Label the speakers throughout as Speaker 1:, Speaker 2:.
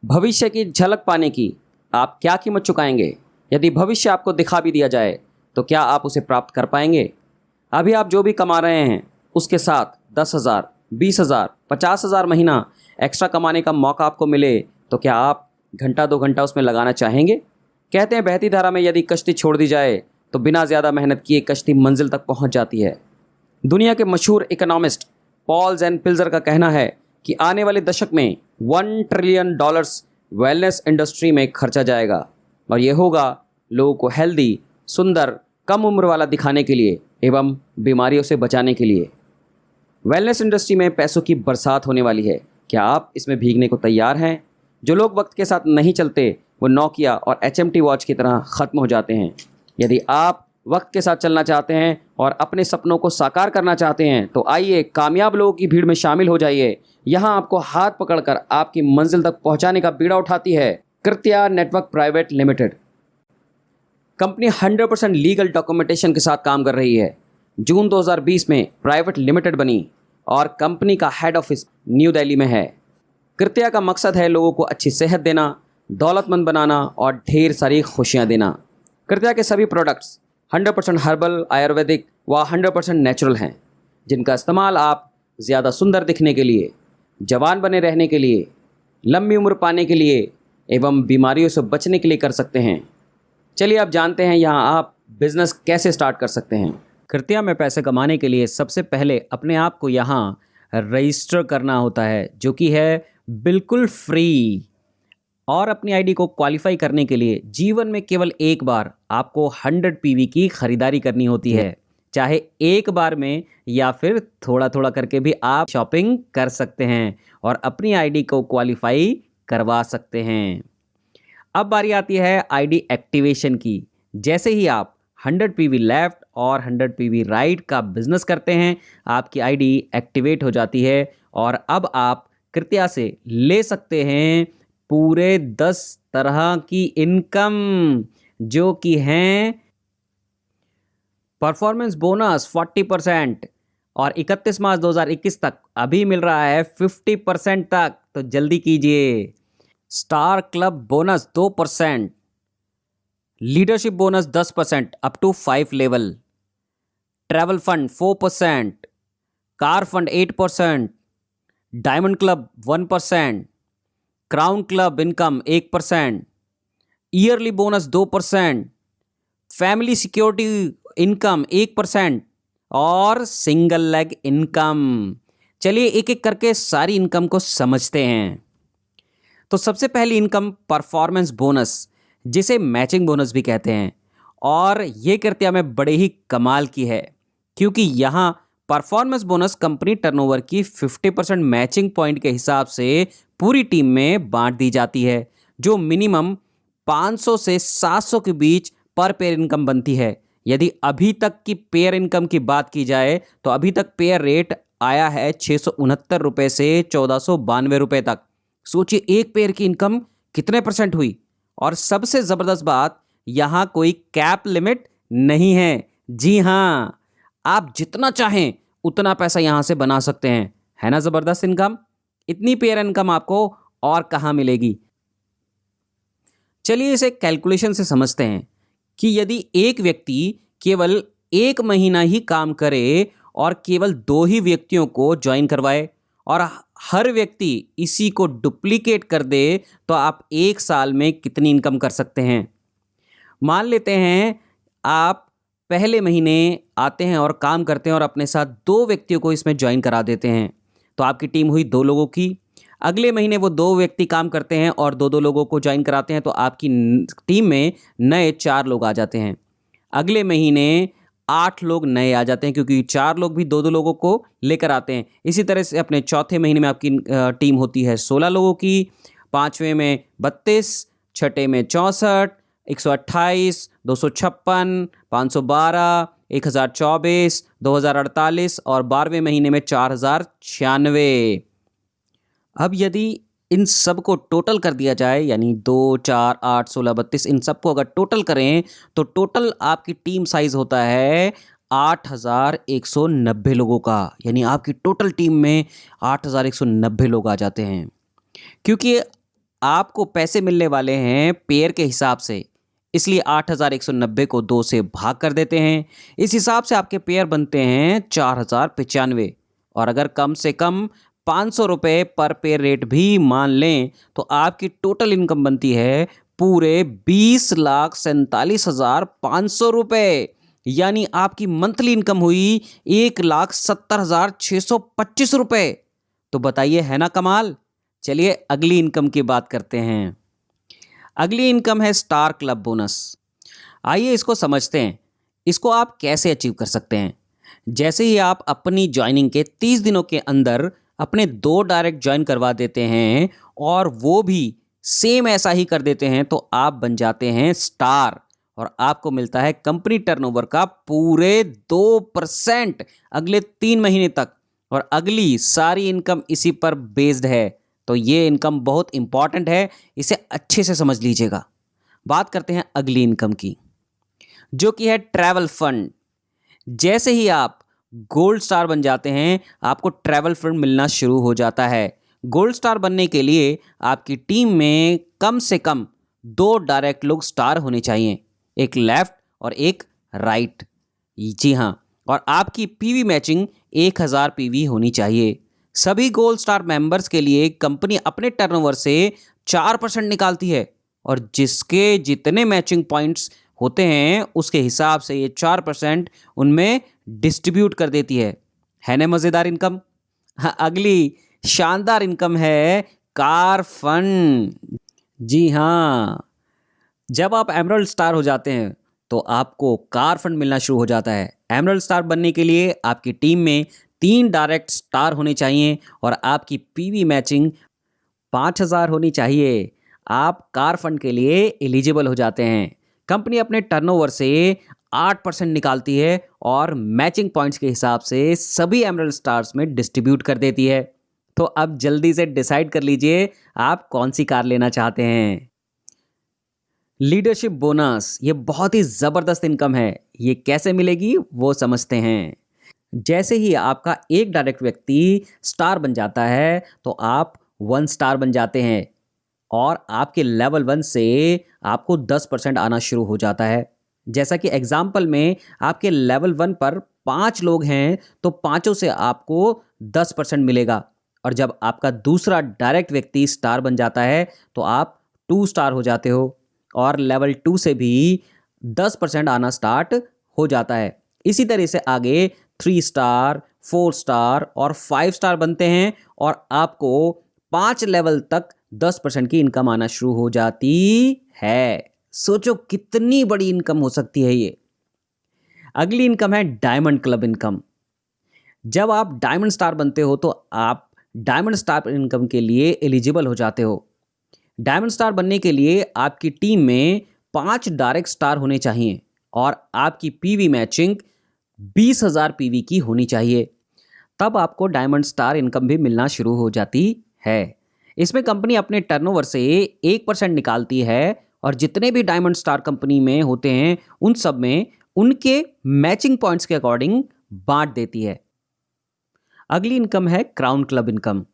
Speaker 1: भविष्य की झलक पाने की आप क्या कीमत चुकाएंगे? यदि भविष्य आपको दिखा भी दिया जाए तो क्या आप उसे प्राप्त कर पाएंगे? अभी आप जो भी कमा रहे हैं उसके साथ 10,000, 20,000, 50,000 महीना एक्स्ट्रा कमाने का मौका आपको मिले तो क्या आप घंटा 2 घंटा उसमें लगाना चाहेंगे? कहते हैं बहती धारा में यदि कश्ती छोड़ दी जाए तो बिना ज़्यादा मेहनत किए कश्ती मंजिल तक पहुंच जाती है। दुनिया के मशहूर इकोनॉमिस्ट पॉल ज़ेनपिल्जर का कहना है कि आने वाले दशक में $1 ट्रिलियन वेलनेस इंडस्ट्री में खर्चा जाएगा और ये होगा लोगों को हेल्दी, सुंदर, कम उम्र वाला दिखाने के लिए एवं बीमारियों से बचाने के लिए। वेलनेस इंडस्ट्री में पैसों की बरसात होने वाली है। क्या आप इसमें भीगने को तैयार हैं? जो लोग वक्त के साथ नहीं चलते वो नोकिया और HMT वॉच की तरह ख़त्म हो जाते हैं। यदि आप वक्त के साथ चलना चाहते हैं और अपने सपनों को साकार करना चाहते हैं तो आइए कामयाब लोगों की भीड़ में शामिल हो जाइए। यहाँ आपको हाथ पकड़कर आपकी मंजिल तक पहुँचाने का बीड़ा उठाती है Kritya network private limited. Company 100% legal documentation के साथ काम कर रही है। जून 2020 में प्राइवेट लिमिटेड बनी और कंपनी का हेड ऑफिस न्यू दिल्ली में है। कृत्या का मकसद है लोगों को अच्छी सेहत देना, दौलतमंद बनाना और ढेर सारी खुशियां देना। कृत्या के सभी प्रोडक्ट्स 100% हर्बल, आयुर्वेदिक व 100% नेचुरल हैं, जिनका इस्तेमाल आप ज़्यादा सुंदर दिखने के लिए, जवान बने रहने के लिए, लंबी उम्र पाने के लिए एवं बीमारियों से बचने के लिए कर सकते हैं। चलिए आप जानते हैं यहाँ आप बिज़नेस कैसे स्टार्ट कर सकते हैं। कृत्या में पैसे कमाने के लिए सबसे पहले अपने आप को यहाँ रजिस्टर करना होता है, जो कि है बिल्कुल फ्री। और अपनी आईडी को क्वालिफाई करने के लिए जीवन में केवल एक बार आपको 100 PV की खरीदारी करनी होती है। चाहे एक बार में या फिर थोड़ा थोड़ा करके भी आप शॉपिंग कर सकते हैं और अपनी आईडी को क्वालिफाई करवा सकते हैं। अब बारी आती है आईडी एक्टिवेशन की। जैसे ही आप 100 PV लेफ्ट और 100 PV राइट का बिजनेस करते हैं, आपकी आईडी एक्टिवेट हो जाती है और अब आप कृत्या से ले सकते हैं पूरे 10 तरह की इनकम, जो कि हैं परफॉर्मेंस बोनस 40% और 31 मार्च 2021 तक अभी मिल रहा है 50% तक, तो जल्दी कीजिए। Star club bonus 2%, leadership bonus 10% up to 5 level, travel fund 4%, car fund 8%, diamond club 1%, crown club income 1%, yearly bonus 2%, family security income 1% और सिंगल लेग इनकम। चलिए एक एक करके सारी इनकम को समझते हैं। तो सबसे पहली इनकम परफॉर्मेंस बोनस, जिसे मैचिंग बोनस भी कहते हैं, और ये कृत्या में बड़े ही कमाल की है क्योंकि यहाँ परफॉर्मेंस बोनस कंपनी टर्नओवर की 50% मैचिंग पॉइंट के हिसाब से पूरी टीम में बांट दी जाती है, जो मिनिमम 500 से 700 के बीच पर पेयर इनकम बनती है। यदि अभी तक की पेयर इनकम की बात की जाए तो अभी तक पेयर रेट आया है 669 रुपये से 1492 रुपये तक। सोचिए एक पेयर की इनकम कितने परसेंट हुई। और सबसे ज़बरदस्त बात, यहाँ कोई कैप लिमिट नहीं है। जी हाँ, आप जितना चाहें उतना पैसा यहाँ से बना सकते हैं। है ना ज़बरदस्त इनकम? इतनी पेयर इनकम आपको और कहाँ मिलेगी। चलिए इसे कैलकुलेशन से समझते हैं कि यदि एक व्यक्ति केवल 1 महीना ही काम करे और केवल 2 ही व्यक्तियों को ज्वाइन करवाए और हर व्यक्ति इसी को डुप्लीकेट कर दे तो आप 1 साल में कितनी इनकम कर सकते हैं। मान लेते हैं आप पहले महीने आते हैं और काम करते हैं और अपने साथ 2 व्यक्तियों को इसमें ज्वाइन करा देते हैं, तो आपकी टीम हुई 2 लोगों की। अगले महीने वो 2 व्यक्ति काम करते हैं और 2-2 लोगों को ज्वाइन कराते हैं, तो आपकी टीम में नए 4 लोग आ जाते हैं। अगले महीने 8 लोग नए आ जाते हैं क्योंकि 4 लोग भी 2-2 लोगों को लेकर आते हैं। इसी तरह से अपने चौथे महीने में आपकी टीम होती है 16 लोगों की, 5वें में 32, 6ठे में 64, 128, 256, 512, 1024, 2048 और 12वें महीने में 4096। अब यदि इन सब को टोटल कर दिया जाए, यानी 2, 4, 8, 16, 32, इन सबको अगर टोटल करें तो टोटल आपकी टीम साइज होता है 8190 लोगों का। यानी आपकी टोटल टीम में 8190 लोग आ जाते हैं। क्योंकि आपको पैसे मिलने वाले हैं पेयर के हिसाब से, इसलिए 8,190 को 2 से भाग कर देते हैं। इस हिसाब से आपके पेयर बनते हैं 4,095। और अगर कम से कम 500 रुपये पर पेयर रेट भी मान लें तो आपकी टोटल इनकम बनती है पूरे 20,47,500 रुपये। यानी आपकी मंथली इनकम हुई 1,70,625 रुपये। तो बताइए, है ना कमाल। चलिए अगली इनकम की बात करते हैं। अगली इनकम है स्टार क्लब बोनस। आइए इसको समझते हैं। इसको आप कैसे अचीव कर सकते हैं। जैसे ही आप अपनी ज्वाइनिंग के 30 दिनों के अंदर अपने 2 डायरेक्ट ज्वाइन करवा देते हैं और वो भी सेम ऐसा ही कर देते हैं, तो आप बन जाते हैं स्टार और आपको मिलता है कंपनी टर्नओवर का पूरे 2% अगले 3 महीने तक। और अगली सारी इनकम इसी पर बेस्ड है। तो ये इनकम बहुत इंपॉर्टेंट है, इसे अच्छे से समझ लीजिएगा। बात करते हैं अगली इनकम की, जो कि है ट्रैवल फंड। जैसे ही आप गोल्ड स्टार बन जाते हैं, आपको ट्रैवल फंड मिलना शुरू हो जाता है। गोल्ड स्टार बनने के लिए आपकी टीम में कम से कम 2 डायरेक्ट लोग स्टार होने चाहिए, एक लेफ्ट और एक राइट। जी हाँ, और आपकी पीवी मैचिंग 1000 पीवी होनी चाहिए। सभी गोल्ड स्टार मेंबर्स के लिए कंपनी अपने टर्नओवर से 4% निकालती है और जिसके जितने मैचिंग पॉइंट्स होते हैं उसके हिसाब से ये 4% उनमें डिस्ट्रीब्यूट कर देती है ना मज़ेदार इनकम। हाँ, अगली शानदार इनकम है कार फंड। जी हाँ, जब आप एमरल्ड स्टार हो जाते हैं तो आपको कार फंड मिलना शुरू हो जाता है। एमरल्ड स्टार बनने के लिए आपकी टीम में 3 डायरेक्ट स्टार होने चाहिए और आपकी पीवी मैचिंग 5,000 होनी चाहिए। आप कार फंड के लिए एलिजिबल हो जाते हैं। कंपनी अपने टर्नओवर से 8% निकालती है और मैचिंग पॉइंट्स के हिसाब से सभी एमरल्ड स्टार्स में डिस्ट्रीब्यूट कर देती है। तो अब जल्दी से डिसाइड कर लीजिए आप कौन सी कार लेना चाहते हैं। लीडरशिप बोनस, ये बहुत ही ज़बरदस्त इनकम है। ये कैसे मिलेगी वो समझते हैं। जैसे ही आपका एक डायरेक्ट व्यक्ति स्टार बन जाता है तो आप 1 स्टार बन जाते हैं और आपके लेवल 1 से आपको 10% आना शुरू हो जाता है। जैसा कि एग्जाम्पल में आपके लेवल 1 पर 5 लोग हैं तो पाँचों से आपको 10% मिलेगा। और जब आपका दूसरा डायरेक्ट व्यक्ति स्टार बन जाता है तो आप 2 स्टार हो जाते हो और लेवल 2 से भी 10% आना स्टार्ट हो जाता है। इसी तरह से आगे 3 स्टार, 4 स्टार और 5 स्टार बनते हैं और आपको 5 लेवल तक 10% की इनकम आना शुरू हो जाती है। सोचो कितनी बड़ी इनकम हो सकती है ये। अगली इनकम है डायमंड क्लब इनकम। जब आप डायमंड स्टार बनते हो तो आप डायमंड स्टार इनकम के लिए एलिजिबल हो जाते हो। डायमंड स्टार बनने के लिए आपकी टीम में 5 डायरेक्ट स्टार होने चाहिए और आपकी पीवी मैचिंग 20,000 पीवी की होनी चाहिए। तब आपको डायमंड स्टार इनकम भी मिलना शुरू हो जाती है। इसमें कंपनी अपने टर्नओवर से 1% निकालती है और जितने भी डायमंड स्टार कंपनी में होते हैं उन सब में उनके मैचिंग पॉइंट्स के अकॉर्डिंग बांट देती है। अगली इनकम है crown club income.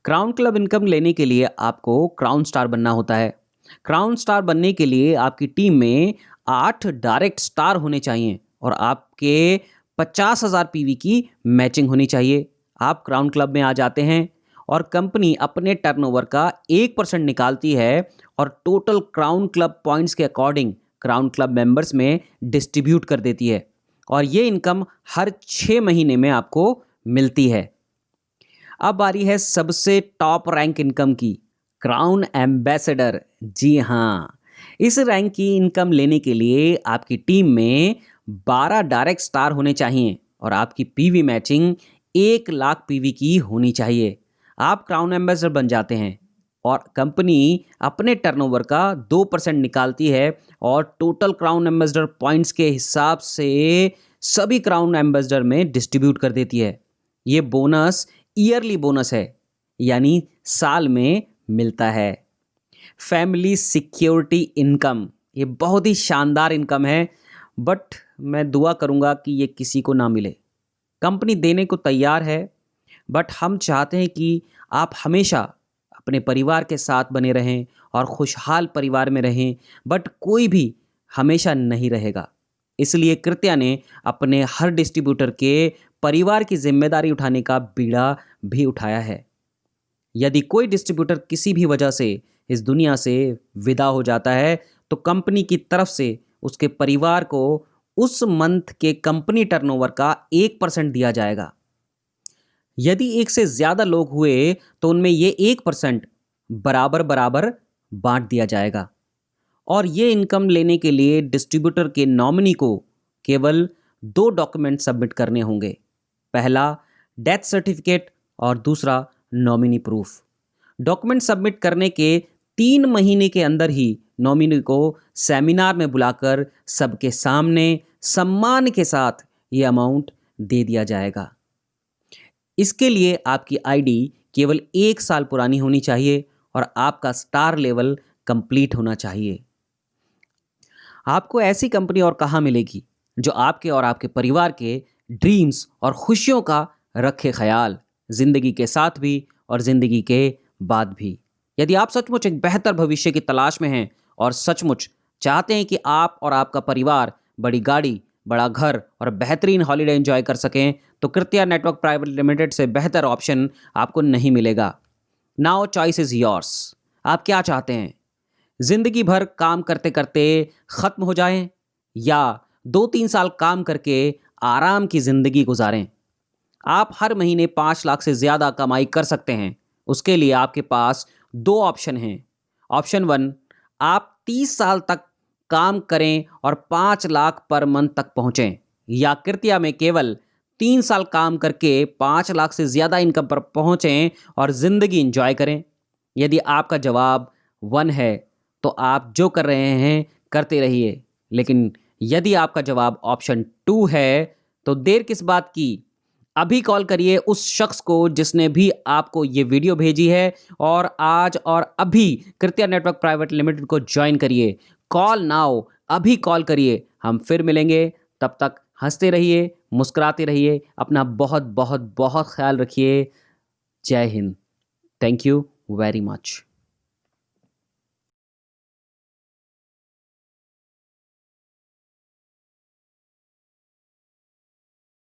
Speaker 1: Crown club income लेने के लिए आपको क्राउन स्टार बनना होता है। क्राउन स्टार बनने के लिए आपकी टीम में 8 डायरेक्ट स्टार होने चाहिए और आपके 50,000 पीवी की मैचिंग होनी चाहिए। आप क्राउन क्लब में आ जाते हैं और कंपनी अपने टर्नओवर का 1% निकालती है और टोटल क्राउन क्लब पॉइंट्स के अकॉर्डिंग क्राउन क्लब मेंबर्स में डिस्ट्रीब्यूट कर देती है और ये इनकम हर 6 महीने में आपको मिलती है। अब बारी है सबसे टॉप रैंक इनकम की, क्राउन एम्बेसडर। जी हाँ, इस रैंक की इनकम लेने के लिए आपकी टीम में 12 डायरेक्ट स्टार होने चाहिए और आपकी पीवी मैचिंग 1 लाख पीवी की होनी चाहिए। आप क्राउन एम्बेसडर बन जाते हैं और कंपनी अपने टर्नओवर का 2% निकालती है और टोटल क्राउन एम्बेसडर पॉइंट्स के हिसाब से सभी क्राउन एम्बेसडर में डिस्ट्रीब्यूट कर देती है। ये बोनस ईयरली बोनस है, यानी साल में मिलता है। फैमिली सिक्योरिटी इनकम, ये बहुत ही शानदार इनकम है, बट मैं दुआ करूंगा कि ये किसी को ना मिले। कंपनी देने को तैयार है, बट हम चाहते हैं कि आप हमेशा अपने परिवार के साथ बने रहें और खुशहाल परिवार में रहें, बट कोई भी हमेशा नहीं रहेगा। इसलिए कृत्या ने अपने हर डिस्ट्रीब्यूटर के परिवार की जिम्मेदारी उठाने का बीड़ा भी उठाया है। यदि कोई डिस्ट्रीब्यूटर किसी भी वजह से इस दुनिया से विदा हो जाता है तो कंपनी की तरफ से उसके परिवार को उस मंथ के कंपनी टर्नओवर का 1% दिया जाएगा। यदि एक से ज़्यादा लोग हुए तो उनमें ये 1% बराबर बराबर बांट दिया जाएगा। और ये इनकम लेने के लिए डिस्ट्रीब्यूटर के नॉमिनी को केवल 2 डॉक्यूमेंट सबमिट करने होंगे। पहला डेथ सर्टिफिकेट और दूसरा नॉमिनी प्रूफ। डॉक्यूमेंट सबमिट करने के 3 महीने के अंदर ही नॉमिनी को सेमिनार में बुलाकर सबके सामने सम्मान के साथ ये अमाउंट दे दिया जाएगा। इसके लिए आपकी आईडी केवल 1 साल पुरानी होनी चाहिए और आपका स्टार लेवल कंप्लीट होना चाहिए। आपको ऐसी कंपनी और कहाँ मिलेगी जो आपके और आपके परिवार के ड्रीम्स और खुशियों का रखे ख्याल, जिंदगी के साथ भी और जिंदगी के बाद भी। यदि आप सचमुच एक बेहतर भविष्य की तलाश में हैं और सचमुच चाहते हैं कि आप और आपका परिवार बड़ी गाड़ी, बड़ा घर और बेहतरीन हॉलिडे एंजॉय कर सकें, तो कृत्या नेटवर्क प्राइवेट लिमिटेड से बेहतर ऑप्शन आपको नहीं मिलेगा। Now choice is yours. आप क्या चाहते हैं? जिंदगी भर काम करते करते ख़त्म हो जाएं या 2-3 साल काम करके आराम की ज़िंदगी गुजारें? आप हर महीने 5 लाख से ज़्यादा कमाई कर सकते हैं। उसके लिए आपके पास 2 ऑप्शन हैं। ऑप्शन 1, आप 30 साल तक काम करें और 5 लाख पर मंथ तक पहुँचें, या कृत्या में केवल 3 साल काम करके 5 लाख से ज़्यादा इनकम पर पहुँचें और ज़िंदगी एंजॉय करें। यदि आपका जवाब 1 है तो आप जो कर रहे हैं करते रहिए, लेकिन यदि आपका जवाब ऑप्शन 2 है तो देर किस बात की? अभी कॉल करिए उस शख्स को जिसने भी आपको ये वीडियो भेजी है और आज और अभी कृत्या नेटवर्क प्राइवेट लिमिटेड को ज्वाइन करिए। कॉल नाउ, अभी कॉल करिए। हम फिर मिलेंगे, तब तक हंसते रहिए, मुस्कुराते रहिए, अपना बहुत बहुत बहुत ख्याल रखिए। जय Hind. Thank you very much.